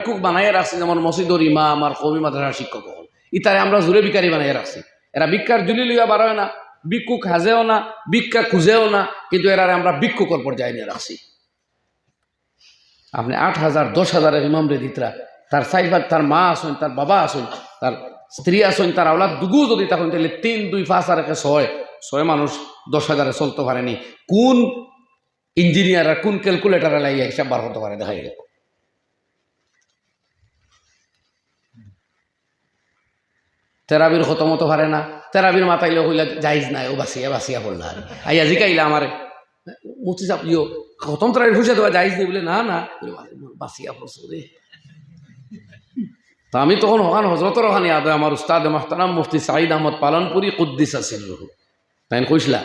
ভিক্ষুক বানাইয়া রাখছি, যেমন মসজিদর ইমাম আর কওমি মাদ্রাসার শিক্ষক হল, ইতারে আমরা জুরে ভিখারি বানাইয়া রাখছি। এরা ভিক্ষার জুলি লইয়া বাড়ায় না, ভিক্ষুক হাজেও না, ভিক্ষা খুঁজেও না, কিন্তু এরারে আমরা ভিক্ষুকর পর্যায়ে নিয়ে রাখছি। আপনি 8,000 10,000 ইমাম রে দিতরা, তার সাইফাত তার মা আসেন, তার বাবা আসেন, তার স্ত্রী আসেন, তার আওলাদ দুগু যদি তখন তাহলে 3 2 5 আর 6 মানুষ 10,000 চলতে পারেনি। কোন ইঞ্জিনিয়ার আর কোন ক্যালকুলেটার লাইয়া হিসাব বার করতে পারে দেখা গেল। তেরাবির খতম হতে পারে না, তেরাবির মাথাইলে হইলা জাইজ নাই, ও বাসিয়া বাসিয়া পড়লা আইয়া জিকাইলা আমার মুফতি সাহেব ইয়ো খতম তেরাবির ফুসা দেওয়া জাইজ নেই বলে, না না বাসিয়া পড়ছো রে। তা আমি তখন ওখান হজরতর ওখানে আদে আমার উস্তাদ মাহতারাম মুফতি সাঈদ আহমদ পালনপুরি কুদ্দিস আছেন রহু, তাই কইসলা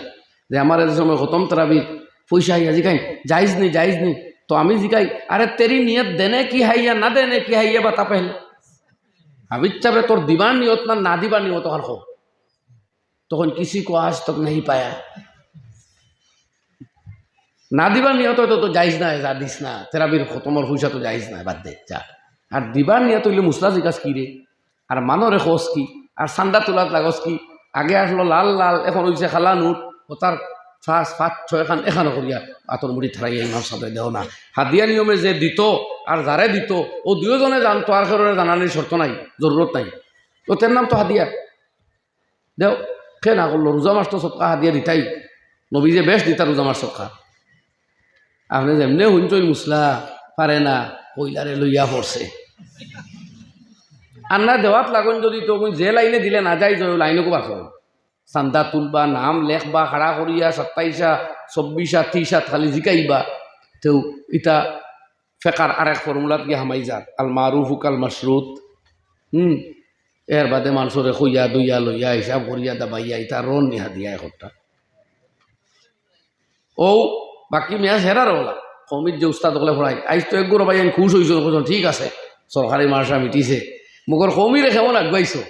যে আমার এর সময় খতম তেরাবির পয়সা আইয়া জিকাই জাইজ নেই। তো আমি জিকাই, আরে তেরি নিয়ত দেনে কি হাইয়া না দেনে কি হাইয়া বাতা পেলে হাবিজ চাপে তোর দিবার নিয়ত না দিবার নিয়ত আর हो। তখন কিসি কো আজ তক नहीं पाया, না দিবার নিয়ত হয়তো তো জাইজ না, যা দিস না তেরাবির খতমর পয়সা তো জাইজ না, বাদ দে যা। আর দিবার নিয়ত হইলে মুসলা জিজ্ঞাস কি রে, আর মানরে খোঁজ কি, আর সান্দা তোলাত লাগস কি। আগে আসলো লাল লাল, এখন হইছে খালা নুট, ও তার 5 6 খান এখানো করিয়া আতর মুড়ি থারাইয়া ইমাম সাহেব দেও না। হাদিয়া নিয়মে যে দিত আর যারে দিত ও দুজনে জানতো, আর কারোর জানানির শর্ত নাই, জরুরত নাই। তো তের নাম তো হাদিয়া দেও, কে না করলো? রোজা মাস তো সৎকা হাদিয়া দিতাই, নবী যে বেশ দিতা রোজা মাস সৎকা। আপনি যেমনি শুনছই মুসলা পারে না, কইলারে লইয়া পড়ছে। আর না দেওয়াত লাগুন যদি তো যে লাইনে দিলে না যাই লাইনকো বাস চান্দা তুলবা, নাম লেখবা, খাড়া করিয়া 27 24 30 খালি জিকাইবা। তেও ইটা ফেকার আরেক ফর্মুলাত গিয়ে হামাই যার আল মারুফ কাল মাশরুত। এর বাদে মানুষরে খুইয়া দুইয়া লইয়া হিসাব করিয়া দাবাইয়া ইটা রন নিহা দিয়া একটা ও বাকি মেয়া হেরার ওলা কমির যে উস্তাদ হলে পড়াই আইস তো একগুলো ভাই আমি খুশ হয়েছ, ঠিক আছে সরকারি মার্শা মিটিছে, মুখর কমিরে কেমন আগাইছো।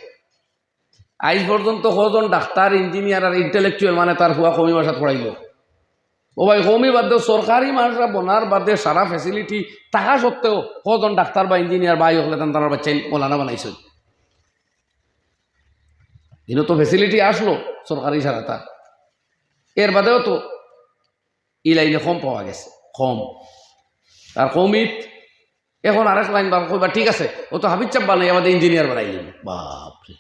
আইজ পর্যন্ত কজন ডাক্তার ইঞ্জিনিয়ার আর ইন্টেলেকচুয়াল মানে তার হুয়া কমি ভাষাত পড়াইল। ও ভাই কমি বাদ দেও, সরকারি মার্শা বনার বাদে সারা ফেসিলিটি থাকা সত্ত্বেও কজন ডাক্তার বা ইঞ্জিনিয়ার বাই হলে তার বাচ্চাই মৌলানা বানাইছে। কিন্তু তো ফেসিলিটি আসলো সরকারি ছাড়া তার, এর বাদেও তো এই লাইনে কম পাওয়া গেছে, কম। আর কমিত এখন আরেক লাইন বার করবা, ঠিক আছে ও তো হাবিজ চাপ বানাই আমাদের ইঞ্জিনিয়ার বানাইলেন, বাপরে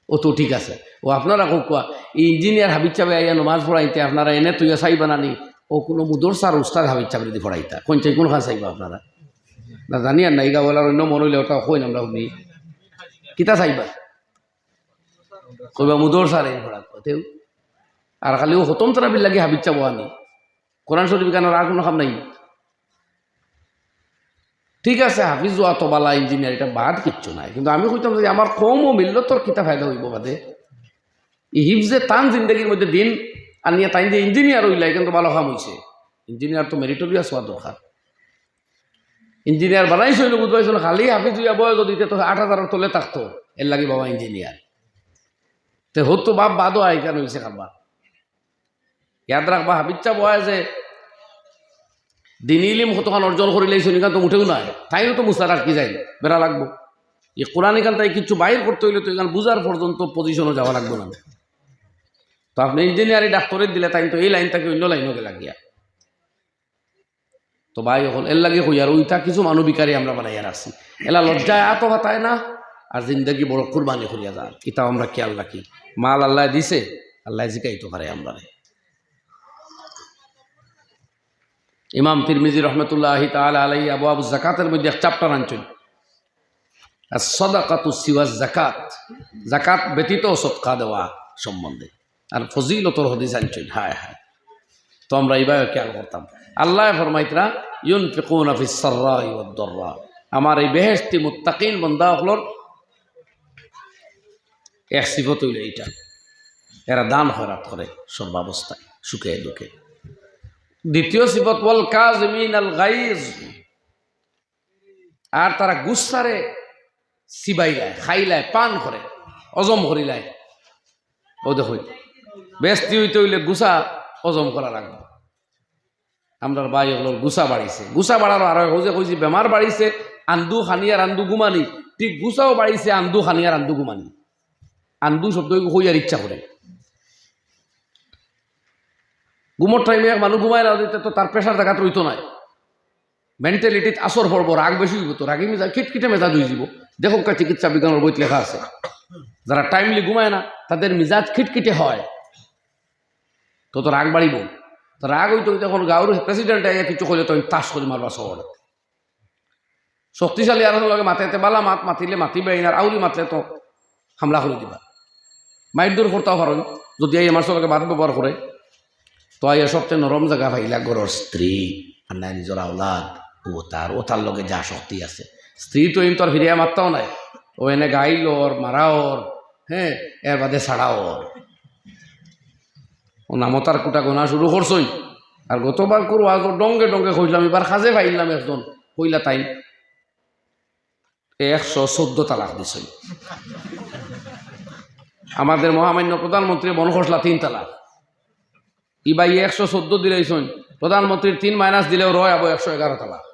ও তো ঠিক আছে। ও আপনারা কোয়া ইঞ্জিনিয়ার হাবিজ চাপে আইয়া নমাজ পড়াইতে আপনারা এনে তুইয়া চাই বানানি, ও কোনো মুদরসার উস্তাদ হাবিজ চাপে যদি পড়াইতা কোন চাই কোন খা চাইবা আপনারা না জানি। আর নাইগা বলার অন্য মনে হইলে ওটা কই আমরা শুনি কিতা চাইবা, কইবা মুদরসার এই পড়া তেও। আর খালি ও হতম তারাবির লাগে হাবিজ চাপ আনি, কোরআন শরীফ কেনার আর কোনো কাম নাই। ঠিক আছে হাফিজ অতবালা ইঞ্জিনিয়ার এটা বাদ কিচ্ছু নাই, কিন্তু আমি কইতাম যে আমার কমও মিলল তোর কিতা ফায়দা হইব বাদে। এই হিফজে তান জিন্দগির মধ্যে দিন আনিয়া তাই যে ইঞ্জিনিয়ার হইলাই কিন্তু ভালো কাম হইছে। ইঞ্জিনিয়ার তো মেরিটোরিয়াস হওয়া দরকার। ইঞ্জিনিয়ার বানাইছিল বুঝবাইছিল খালি হাফিজ হইয়া বয়স দিতে তো 8,000 তলে থাকতো, এর লাগে বাবা ইঞ্জিনিয়ার তে হতো বাপ বাদও আই কেন হয়েছে খাবার। ইয়াদ রাখবা হাফিজ চা বয় যে দিন ইলিম কতখান অর্জন করিলে শনিকান তো উঠেও নাই, তাইও তো মুস্তার আর কি যাই বেড়া লাগবো। এই কোরআন এখান তাই কিছু বাইর করতে হইলে তো এখান বুঝার পর্যন্ত পজিশনও যাওয়া লাগবো না। তো আপনি ইঞ্জিনিয়ারিং ডাক্তারের দিলে তাই তো এই লাইন থেকে অন্য লাইনও লাগিয়া তো ভাই এখন এর লাগে কই আর ওইটা কিছু মানবিকারী আমরা বানাইয়া রাখছি, এলা লজ্জায় আত হাতায় না আর জিন্দগি বড় কুরবানি করিয়া যান। এটাও আমরা খেয়াল রাখি, মাল আল্লাহ দিছে আল্লাহ জিকাইতে পারে আমরা। ইমাম তিরমিজি রহমতুল্লাহি তাআলা আলাইহি আবওয়াব যাকাতের মধ্যে এক চ্যাপ্টার আনছেন আস-সাদাকাতু সিওয়া যাকাত, যাকাত ব্যতীত সদকা দেওয়া সম্বন্ধে আর ফজিলতর হাদিস আনছেন। হায় হায়, তো আমরা এইভাবে খেয়াল করতাম। আল্লাহ ফরমাইতরা ইউনফিকুনা ফিস সাররাই ওয়াদ দাররা, আমার এই বেহেশতি মুত্তাকিন বান্দা হলোর এক সিফত হইল এইটা, এরা দান খয়রাত করে সর্বাবস্থায় সুখে দুঃখে। দ্বিতীয় সিফত ওয়াল কাযিমিনাল গাইজ, আর তারা গুসারে সিবাইলায় খাইলায় পান করে অজম করিলায়। ও দেখো বেস্তি হইতে হইলে গুসা অজম করা লাগবে। আমরা ভাই হল গুসা বাড়িছে, গুসা বাড়ার আর যে কইছি বেমার বাড়িছে আন্দু খানি আর আন্দু গুমানি, ঠিক গুছাও বাড়িছে আন্দু খানি আর আন্দু গুমানি। আন্দু শব্দ হইয়ার ইচ্ছা করে। ঘুমোর টাইমে এক মানুষ ঘুমায় না দিতে তো তার প্রেশার জায়গা রইতো নাই, মেন্টালিটিত আসর পড়বো, রাগ বেশি হইব, তো রাগে মেজা খিটখিটে মেজাজ হয়ে যাব। দেখো চিকিৎসা বিজ্ঞানের বইতে লেখা আছে, যারা টাইমলি ঘুমায় না তাদের মিজাজ খিটখিটে হয়, তো রাগ বাড়িব। তো রাগ হইতো যখন গাঁর প্রেসিডেন্ট আইয়া কিছু করলে তখন তাস করে মারবা শহর। শক্তিশালী আর লগে মাথাতে বালা মাত মাতিলে মাতিবে, আর আউরি মাতলে তো হামলা করে দিবা, মাইট দূর করতেও পারেন। যদি এই আমার সঙ্গে বাদ ব্যবহার করে, তো আইয়া সবচেয়ে নরম জায়গা পাইলা ঘরের স্ত্রী আর নাই নিজের আওলাদ, ও তার লগে যা শক্তি আছে। স্ত্রী তো এম তোর ফিরিয়া মারতাও নাই, ও এনে গাইল ওর মারা ওর, হ্যাঁ, এর বাদে ছাড়া ওর ও নামতার কুটা গোনা শুরু করছই। আর গতবার করো আজ ডঙ্গে ডঙ্গে কইলাম, এবার খাজে পাইলাম একজন কইলা তাই 114 তালাক দিছই। আমাদের মহামান্য প্রধানমন্ত্রী বন খসলা 3 তালাক, ইবাই 114 দিলেইছন, প্রধানমন্ত্রীর 3 মাইনাস দিলেও রয় আবো 111 তালাক।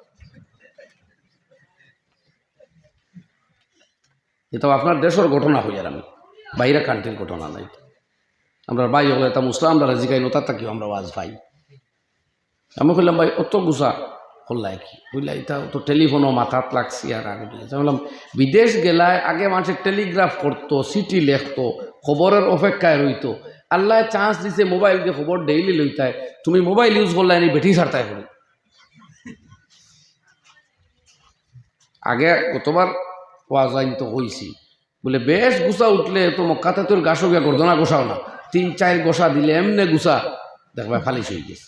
এটা আপনার দেশের ঘটনা হইয়ার, আমি বাইরে কান্ট্রির ঘটনা নাই। আমরা ভাই হলে তা মুসলাম আমরা জিগাই নতার তাকিও আমরা ওয়াজ ভাই। আমি কইলাম ভাই অত গুছা হল্লাই কি বুঝলা, এটা তো টেলিফোনও মাথাত লাগছি। আর আগে বললাম বিদেশ গেলায় আগে মানুষের টেলিগ্রাফ করতো, চিঠি লেখতো, খবরের অপেক্ষায় রইতো। আল্লাহ চান্স দিছে মোবাইল দিয়ে খবর ডেইলি লইতায়, তুমি মোবাইল ইউজ করলে এনে বেঠি ছাড়তায় করি। আগে কতবার ওয়াজ আইন তো হয়েছি বলে বেশ গুছা উঠলে তো মক্কাতে তোর গাছও গিয়া গর্দনা গোসাও না, 3-4 গোসা দিলে এমনি গুছা দেখবা ফালিশ হয়ে গেছে।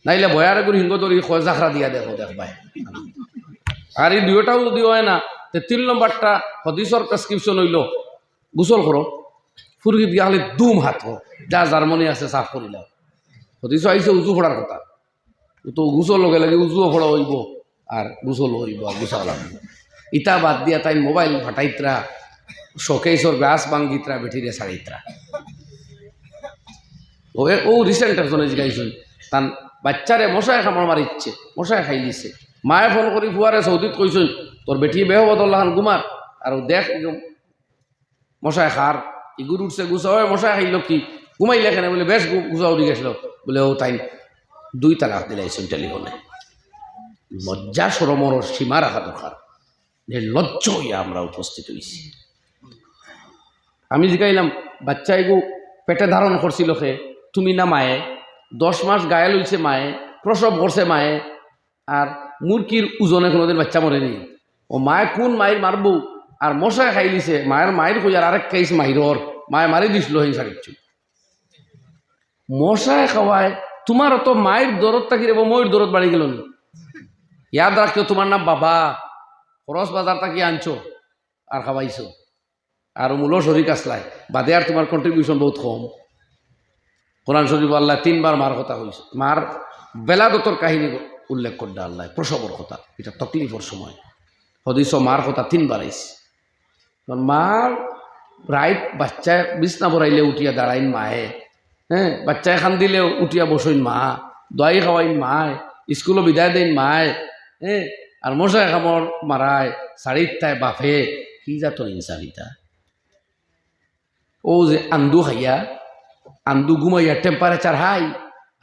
নাইলে বয়ারে করে হিঙ্গ তরি জাখরা দিয়া দেখো দেখবাই। আর এই দুইটাও যদি হয় না, 3 নম্বরটা হদিসর প্রেসক্রিপশন হইল গোসল করো, ফুরগি দিয়া হলে দুম হাত যা জার্মনি আছে সাফ করিলাম। হদিস আইসে উজু ফোড়ার কথা, তো গুসল লগে লাগে উজুও ফোড়া হইব আর গুসল হইব আর গুছা লাগবে। ইটা বাদ দিয়া তাই মোবাইল ফাটাইত্রা, শোকেশর গ্লাস ভাঙ্গিত্রা, বেঠিরে ছাড়িত্রা। ও রিসেন্ট একজনে জিগাইছেন তার বাচ্চারে মশায় খামার মারিচ্ছে, মশায় খাই দিছে। মায়ে ফোন করি ফুয়ারে সৌদিত কইছেন তোর বেটি বেহবদুল্লাহান গুমার, আর দেখ মশায় খার ইগুর উঠছে গুছা, হয় মশায় খাইল কি ঘুমাইলে কেন বলে বেশ গুছা উঠে গেছিল বলে। ও তাই 2 তালাক দিলাইছেন টেলিফোনে। লজ্জা সরমর সীমা রাখা দরকার, লজ্জ হইয়া আমরা উপস্থিত হয়েছি। আমি জিগাইলাম বাচ্চা এগু পেটে ধারণ করছিল খে তুমি না মায়ে, 10 মাস গায়ে লইছে মায়ে, প্রসব করছে মায়ে, আর মুরগির ওজনে কোনোদিন বাচ্চা মরেনি। ও মায়ে কোন মায়ের মারবো, আর মশায় খাই দিছে মায়ের কই, আর আরেক খাইছে মাহিরর মায়ে মারি দিছিল হিংসা কিচ্ছু। মশায় খাওয়ায় তোমার তো মায়ের দরদ থাকি রে, ময়ের দরদ বাড়ি গেল নি। ইয়াদ রাখতো তোমার নাম বাবা, খরচ বাজার থাকি আনছো আর খাওয়াইছো, আর মূলও শরীর আসলাই বাদে আর তোমার কন্ট্রিবিউশন বহুত কম। কোরআন শরীফ আল্লাহ 3 বার মার কথা হয়েছে, মার বেলাদতর কাহিনী উল্লেখ করতে আল্লাহ, প্রসবর কথা, এটা তকলিফের সময়। হদিস মার কথা 3 বার আইছে। মার রাইট বাচ্চা বিছনা ভরাইলে উঠিয়া দাঁড়াইন মায়ে, হ্যাঁ, বাচ্চা এখান দিলে উঠিয়া বসইন মা, দোয়াই খাওয়াইন মায়, স্কুলও বিদায় দেন মায়, হ্যাঁ, আর মশাই খামর মারায় শাড়িরটায় বাফে। কি জাতর ইনসানিতা! ও যে আন্দু খাইয়া আন্দু ঘুমাইয়া টেম্পারেচার হাই,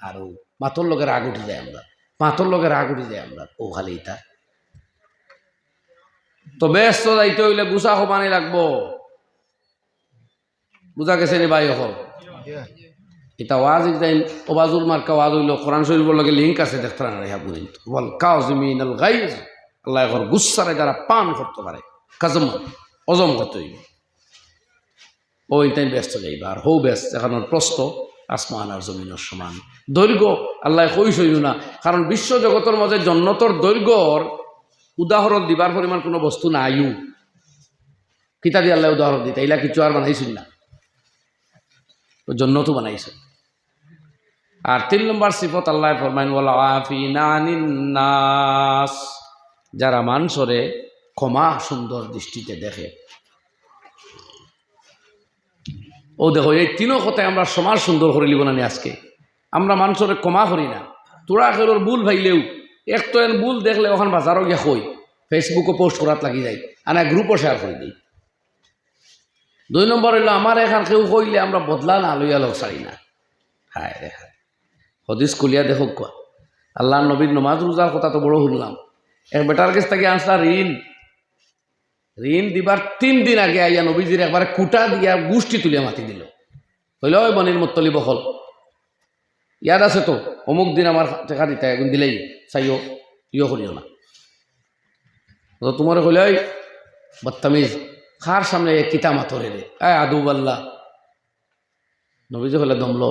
আর মাথর লগে রাগ উঠে যায় আমরা, মাথর লগে রাগ উঠে যায় আমরা। ও খালি ইটা তো ব্যস্ত যাইতে হইলে গুছা সমানে লাগবো। বুঝা গেছে নি ভাই? হল এটা ওয়াজ ওবাজুল মার্কা ওয়াজ হইল, কোরআন শরীফের লগে লিঙ্ক আছে, দেখতে না রেহা পর্যন্ত বল কাযিমিনাল গায়জ, আল্লাহ এখন গুসারে যারা পান করতে পারে, কাজম অজম করতে হইব। ওই তাই ব্যস্ত যাইবা। আর হৌ ব্যস্ত এখন প্রস্ত আসমান আর জমিনের সমান দৈর্ঘ্য আল্লাহ কইসইও না, কারণ বিশ্ব জগতের মাঝে জন্নতর দৈর্ঘ্যর উদাহরণ দিবার পরিমাণ কোনো বস্তু নাইও। কিতা দিয়ে আল্লাহ উদাহরণ দিতে এইলা কিছু আর বানাইছিল না, জন্নত বানাইছে। আর 3 নম্বর সিফত আল্লাহ ফরমাইন ওয়ালা আফিনা আনিন নাস, যারা মানুষরে ক্ষমা সুন্দর দৃষ্টিতে দেখে। ও দেখো এই 3 কথায় আমরা সমাজ সুন্দর করে লিব না। আজকে আমরা মানুষরে ক্ষমা করি না। তোরা খেলোর ভুল ভাইলেও এক তো এন ভুল দেখলে ওখান বাজারও গিয়া কই ফেসবুকও পোস্ট করাত লাগি যায় আর না গ্রুপও শেয়ার করে দিই। 2 নম্বর হইল আমার এখান কেউ কইলে আমরা বদলা না লইয়া লোক ছাড়ি না। হায় রে হায়, হদিস কুলিয়া দেখো কোয়া আল্লাহ নবীর নমাজ রোজার কথা তো বড় শুনলাম। এক বেটার কাছ থেকে আনসার ঋণ দিবার 3 দিন আগে আইয়া নবীজির একবারে কুটা দিয়া গুষ্টি তুলিয়া মাতি দিল। হইল ওই বনির মত্তলি বহল ইয়াদ আছে তো, অমুক দিন আমার টাকা দিতে একদিন দিলেই চাইও ইয়ে করিও না। তোমার কইল ওই বদতামিজ খার সামনে কিতা মাতরে রে আদুব আল্লাহ। নবীজি হলে দমলো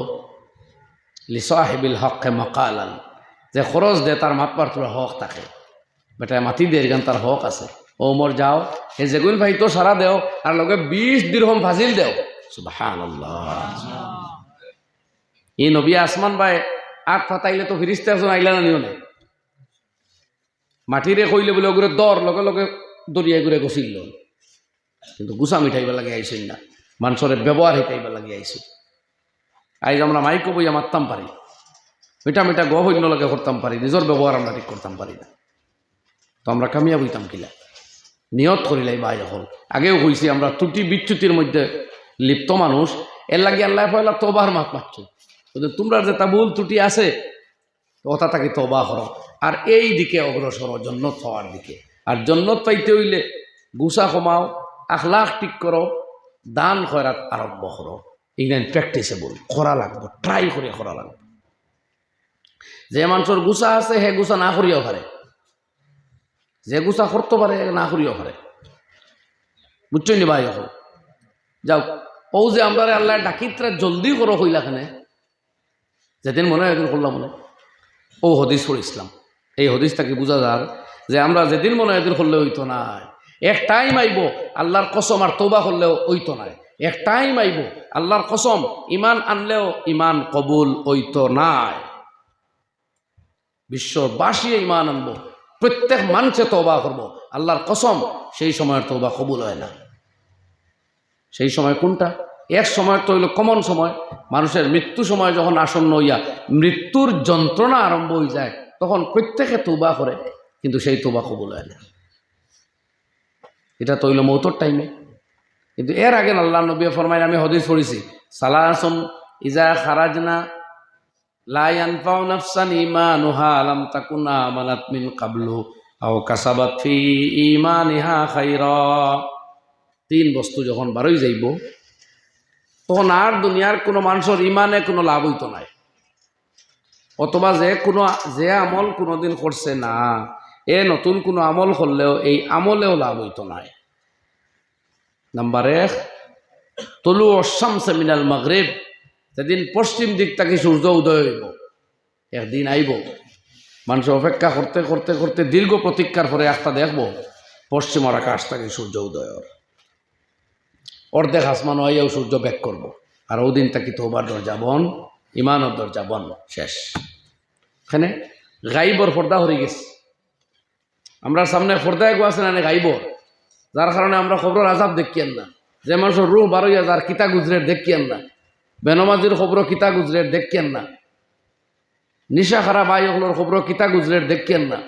লিসাহিবিল হক মকালান, যে খরচ দে তার মাতবার তোরা হক থাকে, বেটায় মাতি দে গান তার হক আছে। ও মোর যাও হে যেগুন ভাই তো সারা দেও আর লগে 20 দিরহম ফাজিল দেও। সুবহানাল্লাহ। এই নবী আসমান ভাই আট ফাতাইলে তো ফিরিস্তা একজন আইলা না নিও না, মাটিরে কইলে বলে ওগুলো দর লগে লগে দরিয়ায় ঘুরে গছিল, কিন্তু গুছা মিঠাইবার লাগে আইসেন না, মানুষের ব্যবহার হিটাইবার লাগে আইসি। আইজ আমরা মাইকো বইয়া মারতাম পারি, মিঠা মিঠা গহন্য লাগে করতাম পারি, নিজের ব্যবহার আমরা ঠিক করতাম পারি না, তো আমরা কামিয়া বইতাম কিলা নিয়ত করিলাই ভাই। এখন আগেও কইছি আমরা ত্রুটি বিচ্যুতির মধ্যে লিপ্ত মানুষ, এর লাগে আল্লাহ পয়লা তোবার মাত মারছ, তোমরা যে তা ভুল ত্রুটি আছে ওটা তাকে তবা করো আর এই দিকে অগ্রসর জন্নত হওয়ার দিকে। আর জন্নত পাইতে হইলে গুসা কমাও, আখলাখ ঠিক করো, দান খয়রাত আরম্ভ করো। এইখানে প্র্যাকটিসেবল করা লাগবে, ট্রাই করে করা লাগবে। যে মানুষের গুসা আছে হে গুসা না করিও পারে, যে গুসা করতে পারে না করিও পারে, বুঝছই নি ভাই? এখন যাও ও যে আমরা আল্লাহ ডাকিতরা জলদি করো হইলাখানে, যেদিন মনে হয় একদিন করলাম মনে ও হদিস পড়িছিলাম। এই হদিস তাকে বোঝা যার যে আমরা যেদিন মনে হয় এদিন করলে হইতো না, এক টাইম আইব আল্লাহর কসম আর তওবা করলেও হইতো না, এক টাইম আইব আল্লাহর কসম ইমান আনলেও ইমান কবুল হইতো না। বিশ্ববাসী ইমান আনবো, প্রত্যেক মানুষে তওবা করবো, আল্লাহর কসম সেই সময়ের তওবা কবুল হয় না। সেই সময় কোনটা? এক সময় তো হইল কমন সময়, মানুষের মৃত্যু সময় যখন আসন্ন হইয়া মৃত্যুর যন্ত্রণা আরম্ভ হয়ে যায়, তখন প্রত্যেকে তওবা করে, কিন্তু সেই তওবা কবুল হয় না। এটা তো হইল মৌতর টাইমে। কিন্তু এর আগে আল্লাহ নবী ফরমাইন, আমি হদিস পড়েছি, সালাসুন ইজা খারাজনা লা ইয়ানফাউ নাফসান ঈমানুহা লাম তাকুন আমানাত মিন ক্বাবলু আও কাসাবাত ফি ঈমানিহা খায়রা। 3 বস্তু যখন বারোই যাইব তখন আর দুনিয়ার কোনো মানুষের ইমানে কোনো লাভ হইতো নাই, অথবা যে আমল কোনোদিন করছে না এ নতুন কোনো আমল করলেও এই আমলেও লাভ হইতো নাই। নাম্বার 1, তলু শামসে মিনাল মাগরিব, যেদিন পশ্চিম দিক থেকে সূর্য উদয় হইব, একদিন আইব মানুষ অপেক্ষা করতে করতে করতে দীর্ঘ প্রতীক্ষার পরে একটা দেখব পশ্চিমার আকাশ থেকে সূর্য উদয়, অর্ধেক আসমান হইয়াও সূর্য ব্যাক করবো, আর ওদিন তাকে তওবার দরজা বন, ইমানের দরজা বন, শেষ। এখানে গাইবর পর্দা হয়ে গেছে, আমরা সামনে পর্দা এগো আছে না গাইবর, যার কারণে আমরা খবর আজাব দেখিয়েন না, যে মানুষের রুহ বারোইয়া যার কিতা গুজরের দেখিয়েন না, বেনমাজির খবর কিতা গুজরের দেখিয়েন না, নিশা খারাপ ভাই হলোর খবর কিতা গুজরের দেখিয়েন না,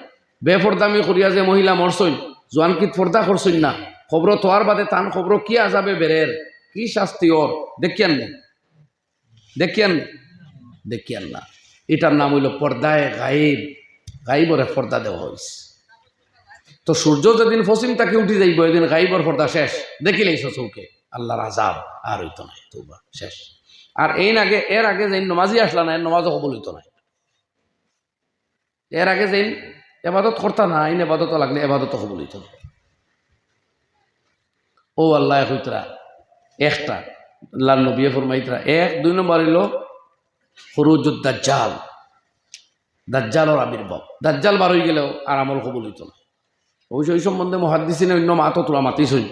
বেফর্দামি করিয়া যে মহিলা মরছইন জোয়ানকিত পর্দা করছইন না, খবর তোয়ার বাদে তান খবর কি আজাবে বেরের কি শাস্তি ওর দেখিয়েন না। এটার নাম হইল পর্দায় গায়েব, গাইবরে পর্দা দেওয়া হয়েছে। তো সূর্য যেদিন পশ্চিম তাকে উঠে যাইব এদিন গাইবর পর্দা শেষ, দেখিলেই চৌকে আল্লাহর আজাব আর হইতো না, তওবা শেষ। আর এর আগে যেন নমাজি আসলা না, নমাজও কবুল হইতো না। এর আগে যেন এবাদত করতা না, আইন এবাদত লাগলে এবাদত কবুল হইতো না। ও আল্লাহ হইতরা একটা আল্লাহ নবী ফরমাইতরা 1, 2 নম্বর হইল খুরুজুদ দাজ্জাল, দাজ্জালের আবির্ভাব। দাজ্জাল বার হয়ে গেলেও আর আমল কবুল হইতো না। ওই সম্বন্ধে মুহাদ্দিসিনে অন্য মাতো তোলা মাতিছই,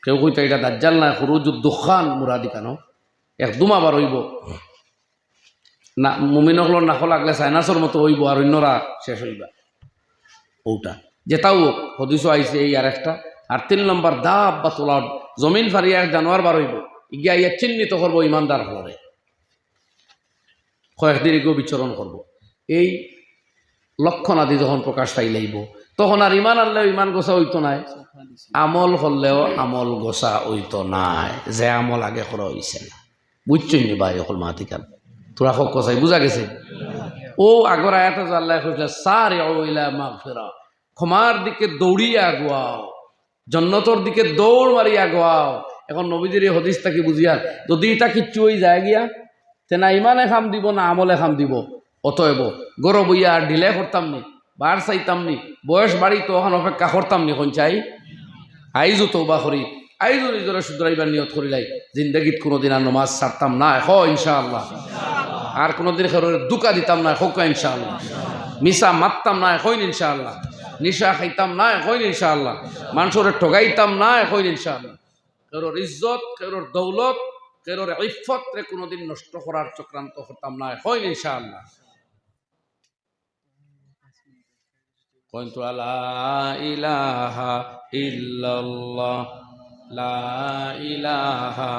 কেউ কইতা এটা দাজ্জাল না খুরুজুদ দুখান মুরাদি কেন, এক দুমা বার হইব না, মুমিনকলর নাকো লাগলে সাইনাসর মতো হইব আর অন্যরা শেষ হইবা। ওটা যেটাও হদিসও আইছে এই আর একটা। আর 3 নম্বর দাব বা তোলার জমিন ফারিয়া এক জানোয়ার বার হইব, ইগিয়া ইয়া চিহ্নিত করবো ইমানদার হলরে, কয়েকদিন এগিয়েও বিচরণ করব। এই লক্ষণ আদি যখন প্রকাশ পাই লাইব তখন আর ইমান আনলেও ইমান গোসা হইতো নাই, আমল করলেও আমল গোসা হইতো নাই, যে আমল আগে করা হইছে না। বুঝছই নি ভাই অকল মাতিকান তোরা হক কসাই বুঝা গেছে। ও আগর আয়াত আল্লাহ কইলা সারিউ ইলা মাগফিরা, ক্ষমার দিকে দৌড়িয়ে আগুয়াও, জন্নতর দিকে দৌড় মারি আগুয়াও। এখন নবীদের এই হদিসটাকে বুঝিয়া যদি এটা কিচ্ছু হয়ে যায় গিয়া তে না ইমানে খাম দিব না আমলে খাম দিব। অতএব গরব হইয়া আর ঢিলে করতাম নি, বার চাইতাম নি, বয়স বাড়ি তো ওখান অপেক্ষা করতাম নি। কোন চাই আইজও তওবা করি, আইজও নিজেরা শুধরাইবার নিয়ত করিলাই, জিন্দগিত কোনোদিন আর নমাজ ছাড়তাম না, ইনশাআল্লাহ। আর কোনোদিন কারোর দুকা দিতাম না, হোক ইনশাআল্লাহ। মিশা মারতাম না, হইন ইনশাআল্লাহ। নিশা খাইতাম না, হইন ইনশাআল্লাহ। মানুষের ঠগাইতাম না, হইন ইনশাআল্লাহ। কারোর ইজ্জত, কারোর দৌলত, কারোর ইফত রে কোনোদিন নষ্ট করার চক্রান্ত করতাম না, হইন ইনশাআল্লাহ। কইন্তু লা ইলাহা ইল্লাল্লাহ, লা ইলাহা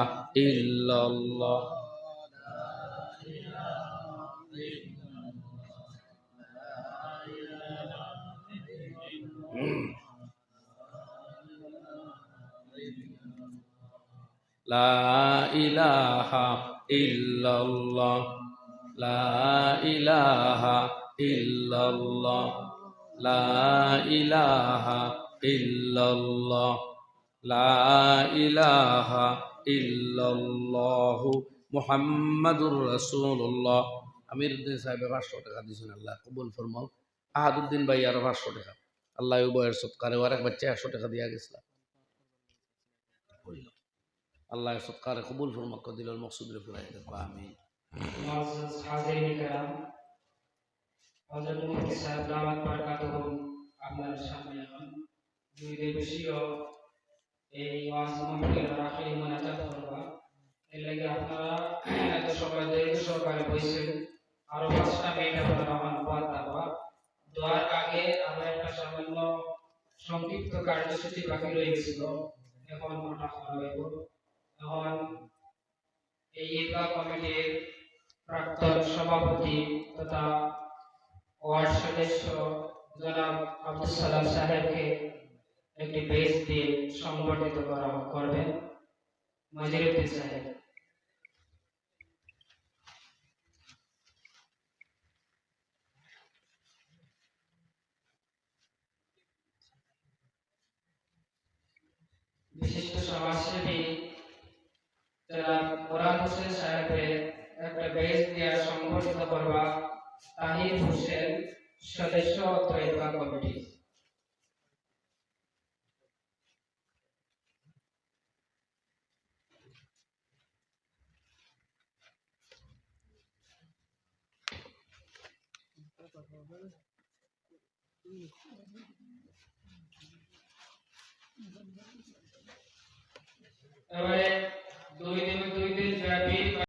ইল্লাল্লাহ। লা ইলাহা ইল্লাল্লাহ, লা ইলাহা ইল্লাল্লাহ, লা ইলাহা ইল্লাল্লাহ, লা ইলাহা ইল্লাল্লাহ মুহাম্মাদুর রাসূলুল্লাহ। আমিরউদ্দিন সাহেব 500 টাকা দিয়েছেন, আল্লাহ কবুল ফরমাও। আহাদুদ্দিন ভাই আরো 500 টাকা, আল্লাহ উভয়ের সৎকারে আর এক বাচ্চা 100 টাকা দিয়া গেছিলাম। আল্লাহ সৎকারে কবুল ফরমাক, দিলের মকসুদ রে পুরাই দেখো, আমিন। মুআজ্জাজ হাজিরিন کرام, হযরত মুফতি সাহেব দাওয়াত বারাকাতুহু আপনার সামনে এখন দুই দিবসীয় এই ওয়াজ মাহফিলের আখিরি মোনাজাত করবা। এর লাগি আপনারা এত সময় ধৈর্য সহকারে বসেছেন। আরো 5টা মিনিট আপনারা আমার দোয়া দাবা। দোয়ার আগে আমরা একটা সামান্য সংক্ষিপ্ত কার্যসূচি বাকি রয়ে গেছিল, এখন ওটা করা হইব। এখন এই ঈদগাহ কমিটির প্রাক্তন সভাপতি তথা ওয়ার্ড সদস্য জনাব আব্দুল সালাম সাহেবকে একটি বেশ দিয়ে সংবর্ধিত করবেন মজিরুদ্দিন সাহেব। বিশিষ্ট সমাজসেবী জনাব মুরাদ হোসেন সাহেবের একটা বেশ দিয়ে সংবর্ধিত করবা তাহির হোসেন, সদস্য ঈদগাহ কমিটি। এবারে 2 দিন ব্যাপী